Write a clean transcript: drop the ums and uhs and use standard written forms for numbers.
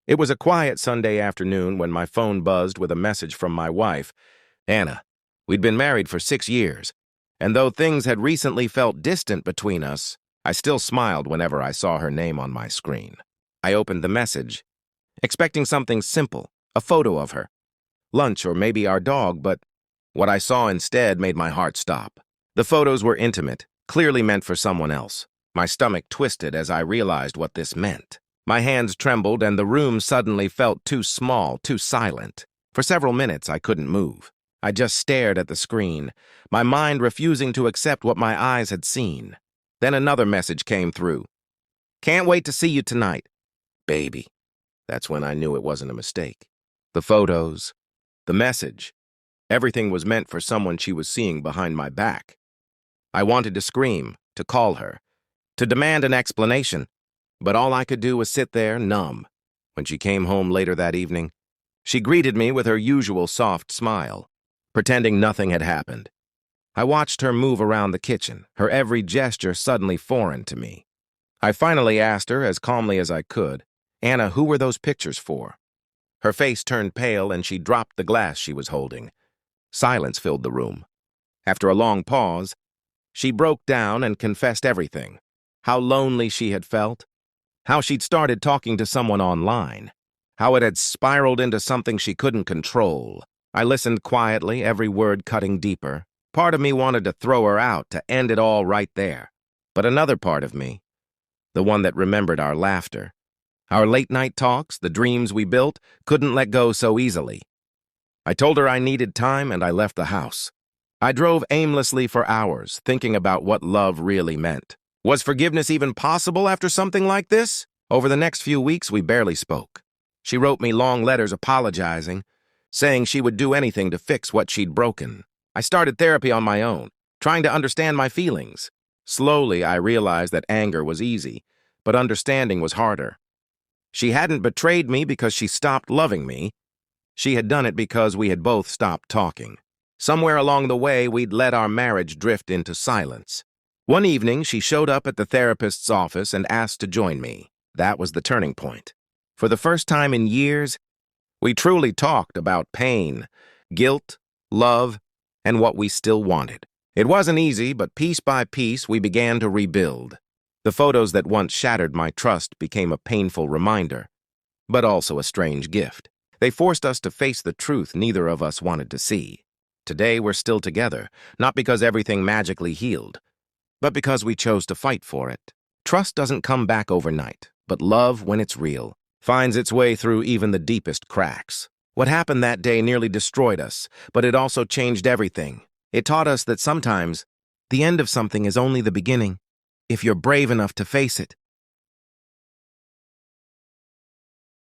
It was a quiet Sunday afternoon when my phone buzzed with a message from my wife, Anna. We'd been married for 6 years, and though things had recently felt distant between us, I still smiled whenever I saw her name on my screen. I opened the message, expecting something simple, a photo of her, lunch or maybe our dog, but what I saw instead made my heart stop. The photos were intimate, clearly meant for someone else. My stomach twisted as I realized what this meant. My hands trembled and the room suddenly felt too small, too silent. For several minutes, I couldn't move. I just stared at the screen, my mind refusing to accept what my eyes had seen. Then another message came through. Can't wait to see you tonight. Baby. That's when I knew it wasn't a mistake. The photos, the message, everything was meant for someone she was seeing behind my back. I wanted to scream, to call her, to demand an explanation, but all I could do was sit there, numb. When she came home later that evening, she greeted me with her usual soft smile, pretending nothing had happened. I watched her move around the kitchen, her every gesture suddenly foreign to me. I finally asked her, as calmly as I could, Anna, who were those pictures for? Her face turned pale and she dropped the glass she was holding. Silence filled the room. After a long pause, she broke down and confessed everything. How lonely she had felt, how she'd started talking to someone online, how it had spiraled into something she couldn't control. I listened quietly, every word cutting deeper. Part of me wanted to throw her out, to end it all right there. But another part of me, the one that remembered our laughter, our late-night talks, the dreams we built, couldn't let go so easily. I told her I needed time and I left the house. I drove aimlessly for hours, thinking about what love really meant. Was forgiveness even possible after something like this? Over the next few weeks, we barely spoke. She wrote me long letters apologizing, saying she would do anything to fix what she'd broken. I started therapy on my own, trying to understand my feelings. Slowly, I realized that anger was easy, but understanding was harder. She hadn't betrayed me because she stopped loving me. She had done it because we had both stopped talking. Somewhere along the way, we'd let our marriage drift into silence. One evening, she showed up at the therapist's office and asked to join me. That was the turning point. For the first time in years, we truly talked about pain, guilt, love, and what we still wanted. It wasn't easy, but piece by piece, we began to rebuild. The photos that once shattered my trust became a painful reminder, but also a strange gift. They forced us to face the truth neither of us wanted to see. Today, we're still together, not because everything magically healed, but because we chose to fight for it. Trust doesn't come back overnight, but love, when it's real, finds its way through even the deepest cracks. What happened that day nearly destroyed us, but it also changed everything. It taught us that sometimes the end of something is only the beginning, if you're brave enough to face it.